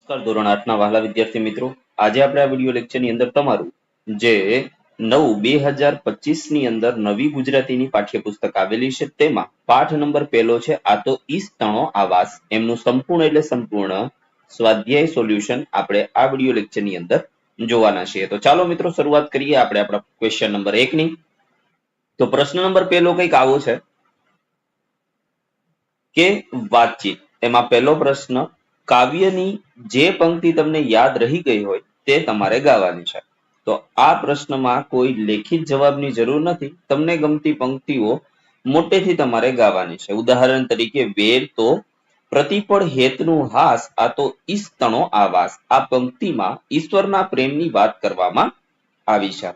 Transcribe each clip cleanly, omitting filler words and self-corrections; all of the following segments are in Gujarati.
નમસ્કાર ધોરણ 8 ના વહાલા વિદ્યાર્થી મિત્રો, આજે આપણે આ વિડિયો લેક્ચરની અંદર તમારું જે 9/2025 ની અંદર નવી ગુજરાતીની પાઠ્યપુસ્તક આવેલી છે તેમાં પાઠ નંબર પહેલો છે આ તો ઈસ તણો આવાસ એમનું સંપૂર્ણ એટલે સંપૂર્ણ સ્વાધ્યાય સોલ્યુશન આપણે આ વિડિયો લેક્ચરની અંદર જોવાના છીએ. તો ચાલો મિત્રો શરૂઆત કરીએ આપણે આપણા ક્વેશ્ચન નંબર 1 ની. તો પ્રશ્ન નંબર પહેલો કંઈક આવો છે કે વાતચીત. એમાં પહેલો પ્રશ્ન, કાવ્યની જે પંક્તિ તમને યાદ રહી ગઈ હોય તે તમારે ગાવાની છે. તો આ પ્રશ્નમાં કોઈ લેખિત જવાબની જરૂર નથી, તમને ગમતી પંક્તિઓ મોટેથી તમારે ગાવાની છે. ઉદાહરણ તરીકે, વેર તો પ્રતિપળ હેતનું હાસ, આ તો ઈસ્તણો આવાસ. આ પંક્તિમાં ઈશ્વરના પ્રેમની વાત કરવામાં આવી છે.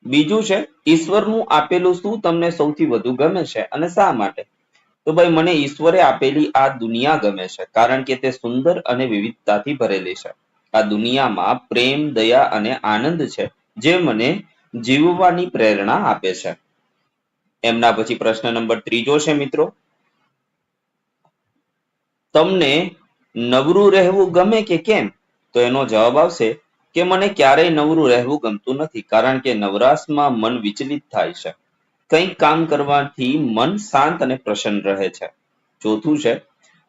બીજું છે, ઈશ્વરનું આપેલું શું તમને સૌથી વધુ ગમે છે અને શા માટે? તો ભાઈ મને ઈશ્વરે આપેલી આ દુનિયા ગમે છે, કારણ કે તે સુંદર અને વિવિધતાથી ભરેલી છે. આ દુનિયામાં પ્રેમ, દયા અને આનંદ છે જે મને જીવવાની પ્રેરણા આપે છે. એમના પછી પ્રશ્ન નંબર 3 છે મિત્રો, તમને નવરું રહેવું ગમે કે કેમ? તો એનો જવાબ આવશે કે મને ક્યારેય નવરું રહેવું ગમતું નથી, કારણ કે નવરાશમાં મન વિચલિત થાય છે. કંઈક કામ કરવાથી મન શાંત અને પ્રસન્ન રહે છે. ચોથું છે,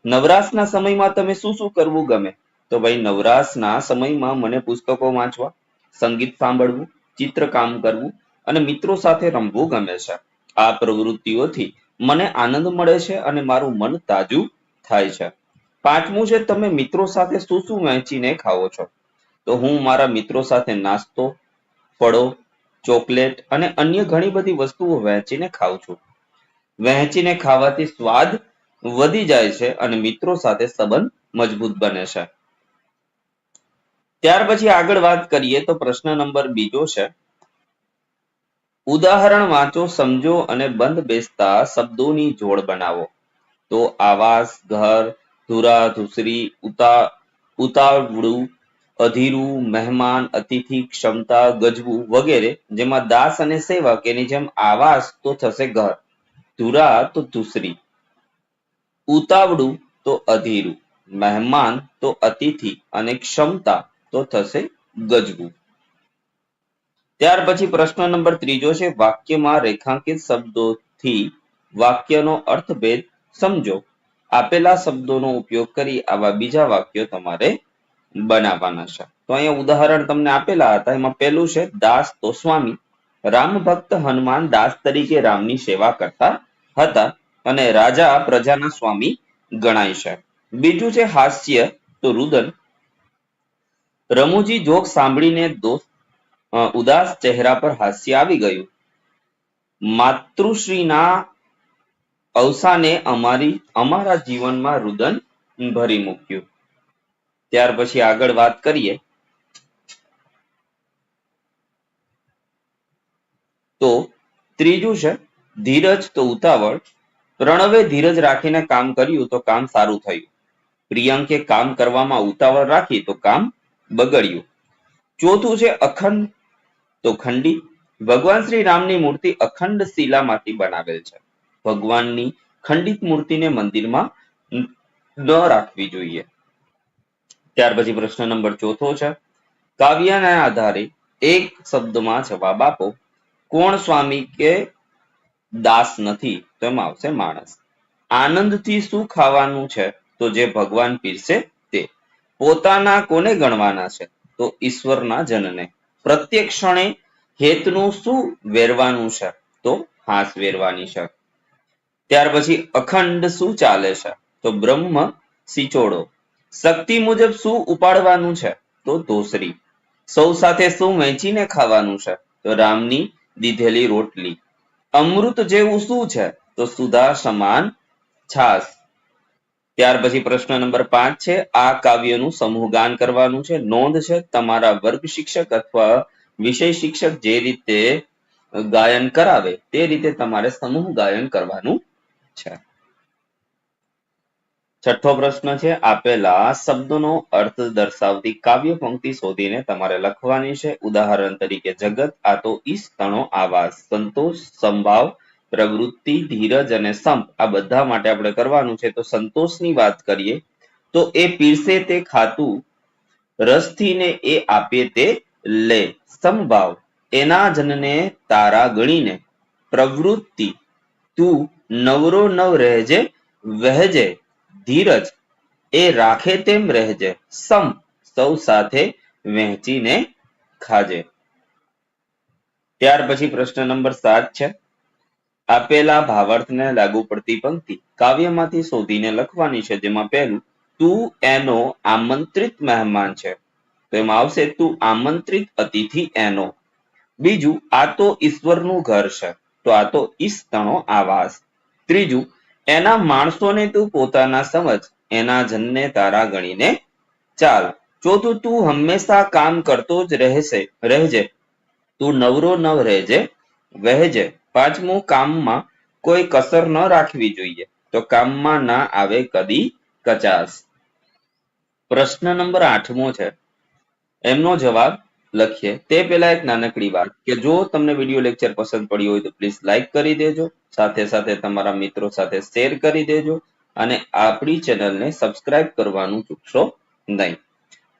નવરાશના સમયમાં તમે શું શું કરવું ગમે? તો ભાઈ નવરાશના સમયમાં મને પુસ્તકો વાંચવા, સંગીત સાંભળવું, ચિત્રકામ કરવું અને મિત્રો સાથે રમવું ગમે છે. આ પ્રવૃત્તિઓથી મને આનંદ મળે છે અને મારું મન તાજું થાય છે. પાંચમું છે, તમે મિત્રો સાથે શું શું વહેંચીને ખાઓ છો? તો હું મારા મિત્રો સાથે નાસ્તો, ફળો, ચોકલેટ અને અન્ય ઘણી બધી વસ્તુઓ વહેંચીને ખાઉં છું. વહેંચીને ખાવાથી સ્વાદ વધી જાય છે અને મિત્રો સાથે સંબંધ મજબૂત બને છે. ત્યાર પછી આગળ વાત કરીએ તો પ્રશ્ન નંબર 2 છે, ઉદાહરણ વાંચો, સમજો અને બંધ બેસતા શબ્દોની જોડ બનાવો. તો આવાસ, ઘર, ધુરા, ધુસરી, ઉતાવળું, અધીરું, મહેમાન, અતિથિ, ક્ષમતા, ગજવું વગેરે, જેમાં દાસ અને સેવક એની જેમ આવાસ તો થશે ઘર, ધુરા તો ધુસરી, ઉતાવળું તો અધીરું, મહેમાન તો અતિથિ અને ક્ષમતા તો થશે ગજવું. ત્યાર પછી પ્રશ્ન નંબર 3 છે, વાક્યમાં રેખાંકિત શબ્દોથી વાક્યનો અર્થભેદ સમજો. આપેલા શબ્દોનો ઉપયોગ કરી આવા બીજા વાક્યો તમારે બનાવવાના છે. તો અહીંયા ઉદાહરણ તમને આપેલા હતા. એમાં પહેલું છે, દાસ તો સ્વામી. રામ ભક્ત હનુમાન દાસ તરીકે રામની સેવા કરતા હતા અને રાજા પ્રજાના સ્વામી ગણાય છે. બીજું છે, હાસ્ય તો રુદન. રમૂજી જોક સાંભળીને ઉદાસ ચહેરા પર હાસ્ય આવી ગયું. માતૃશ્રીના અવસાને અમારા જીવનમાં રુદન ભરી મૂક્યું. ત્યાર પછી આગળ વાત કરીએ તો ત્રીજું છે, ધીરજ તો ઉતાવળ. પ્રણવે ધીરજ રાખીને કામ કર્યું તો કામ સારું થયું. પ્રિયંકે કામ કરવામાં ઉતાવળ રાખી તો કામ બગડ્યું. ચોથું છે, અખંડ તો ખંડિત. ભગવાન શ્રી રામની મૂર્તિ અખંડ શિલામાંથી બનાવેલ છે. ભગવાનની ખંડિત મૂર્તિને મંદિરમાં ન રાખવી જોઈએ. ત્યાર પછી પ્રશ્ન નંબર 4 છે, કાવ્યના આધારે એક શબ્દમાં જવાબ આપો. કોણ સ્વામી કે દાસ નથી? તો એમાં આવશે માણસ. આનંદથી શું ખાવાનું છે? તો જે ભગવાન પીરસે તે. પોતાના કોને ગણવાના છે? તો ઈશ્વરના જનને. પ્રત્યેક ક્ષણે હેતનું શું વેરવાનું છે? તો હાસ વેરવાની છે. ત્યાર પછી અખંડ શું ચાલે છે? તો બ્રહ્મ સિચોડો. શક્તિ મુજબ શું ઉપાડવાનું છે? તો ધોસરી. સૌ સાથે શું વહેંચીને ખાવાનું છે? તો રામની દીધેલી રોટલી. અમૃત જેવું શું છે? તો સુધા સમાન છાસ. ત્યાર પછી પ્રશ્ન નંબર 5 છે, આ કાવ્યનું સમૂહ ગાન કરવાનું છે. નોંધ છે, તમારા વર્ગ શિક્ષક અથવા વિષય શિક્ષક જે રીતે ગાયન કરાવે તે રીતે તમારે સમૂહ ગાયન કરવાનું છે. છઠ્ઠો પ્રશ્ન છે, આપેલા શબ્દોનો અર્થ દર્શાવતી કાવ્ય પંક્તિ શોધીને તમારે લખવાની છે. ઉદાહરણ તરીકે, જગત આ તો ઈશ તણો આવાસ. સંતોષ, સંભાવ, પ્રવૃત્તિ, ધીરજ અને સંપ આ બધા માટે આપણે કરવાનું છે. તો સંતોષની વાત કરીએ તો એ પીરસે તે ખાતું રસથી ને એ આપે તે લે. સમભાવ એના જનને તારા ગણીને પ્રવૃત્તિ તું નવરો નવ રહેજે વહેજે ધીરજ એ રાખે તેમ રહેજે સમ સૌ સાથે વહેંચીને ખાજે. ત્યાર પછી પ્રશ્ન નંબર 7 છે. આપેલા ભાવાર્થને લાગુ પડતી પંક્તિ કાવ્યમાંથી શોધીને લખવાની છે. જેમાં પહેલું તું એનો આમંત્રિત મહેમાન છે, તો એમાં આવશે તું આમંત્રિત અતિથિ એનો. બીજું આ તો ઈશ્વરનું ઘર છે, તો આ તો ઈષ્ટનો આવાસ. ત્રીજું એના માણસોને તું પોતાના સમજ એના જનને તારા ગણીને ચાલ. ચોથું તું હંમેશા કામ કરતો જ રહેજે તું નવરો નવ રહેજે વહેજે. પાંચમું કામમાં કોઈ કસર ન રાખવી જોઈએ, તો કામમાં ના આવે કદી કચાસ. પ્રશ્ન નંબર 8મો છે. એમનો જવાબ લખીએ તે પહેલા એક નાનકડી વાત કે જો તમને વિડીયો લેક્ચર પસંદ પડ્યો હોય તો પ્લીઝ લાઈક કરી દેજો, સાથે સાથે તમારા મિત્રો સાથે શેર કરી દેજો અને આપણી ચેનલને સબસ્ક્રાઇબ કરવાનું ચૂકશો નહીં.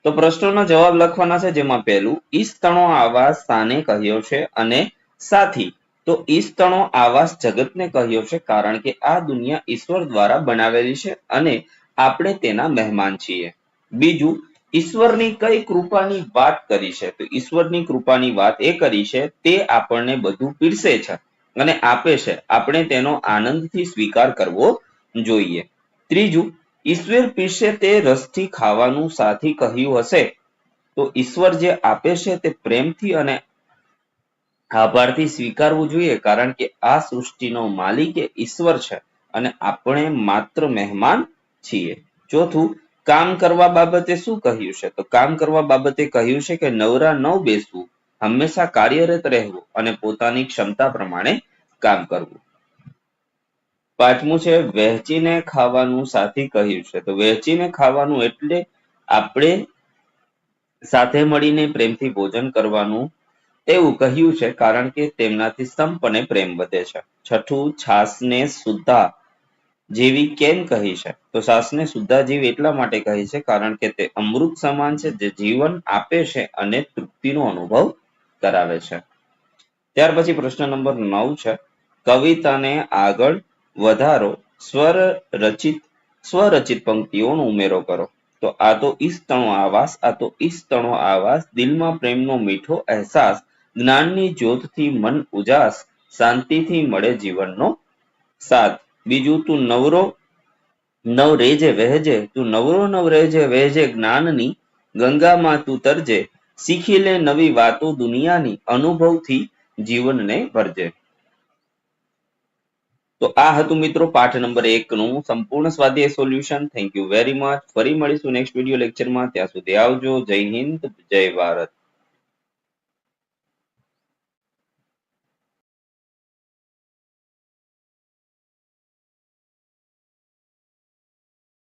તો પ્રશ્નોનો જવાબ લખવાના છે. જેમાં પહેલું ઈષ્ટનો આવાસ શાને કહ્યો છે અને સાથી, તો ઈષ્ટનો આવાસ જગતને કહ્યો છે, કારણ કે આ દુનિયા ઈશ્વર દ્વારા બનાવેલી છે અને આપણે તેના મહેમાન છીએ. બીજું ઈશ્વરની કઈ કૃપાની વાત કરી છે, તો ઈશ્વરની કૃપાની વાત એ કરી છે તે આપણને બધું પીરસે છે અને આપે છે, આપણે તેનો આનંદથી સ્વીકાર કરવો જોઈએ. ત્રીજું ઈશ્વર પીરસે તે રસથી ખાવાનું સાથી કહ્યું હશે, તો ઈશ્વર જે આપે છે તે પ્રેમથી અને આભારથી સ્વીકારવું જોઈએ, કારણ કે આ સૃષ્ટિનો માલિક એ ઈશ્વર છે અને આપણે માત્ર મહેમાન છીએ. ચોથું કામ કરવા બાબતે શું કહ્યું છે, તો કામ કરવા બાબતે કહ્યું છે કે નવરા ન બેસવું, હંમેશા કાર્યરત રહેવું અને પોતાની ક્ષમતા પ્રમાણે કામ કરવું. પાંચમું છે વહેંચીને ખાવાનું સાથી કહ્યું છે, તો વહેંચીને ખાવાનું એટલે આપણે સાથે મળીને પ્રેમથી ભોજન કરવાનું એવું કહ્યું છે, કારણ કે તેમનાથી સંપ અને પ્રેમ વધે છે. છઠ્ઠું છાસને શુદ્ધા જેવી કેમ કહી છે, તો છાસને શુદ્ધા જેવી એટલા માટે કહી છે કારણ કે તે અમૃત સમાન છે, જે જીવન આપે છે અને તૃપ્તિનો અનુભવ કરાવે છે. ત્યાર પછી પ્રશ્ન નંબર 9 છે. કવિતાને આગળ વધારો સ્વરચિત પંક્તિઓનો ઉમેરો કરો. તો આ તો ઈષ્ટનો આવાસ, આ તો ઈષ્ટનો આવાસ, દિલમાં પ્રેમનો મીઠો અહેસાસ, જ્ઞાનની જ્યોતથી મન ઉજાસ, શાંતિથી મળે જીવનનો સાથ. બીજું તું નવરો નવ રેજે વહેજે, તું નવરો નવ રહેજે વહેજે જ્ઞાનની ગંગામાં તું તરજે, શીખી લે નવી વાતો દુનિયાની, અનુભવથી જીવનને ભરજે. તો આ હતું મિત્રો પાઠ નંબર 1 નું સંપૂર્ણ સ્વાધ્યાય solution. Thank you very much. ફરી મળીશું નેક્સ્ટ વિડીયો લેક્ચરમાં. ત્યાં સુધી આવજો. જય હિન્દ, જય ભારત.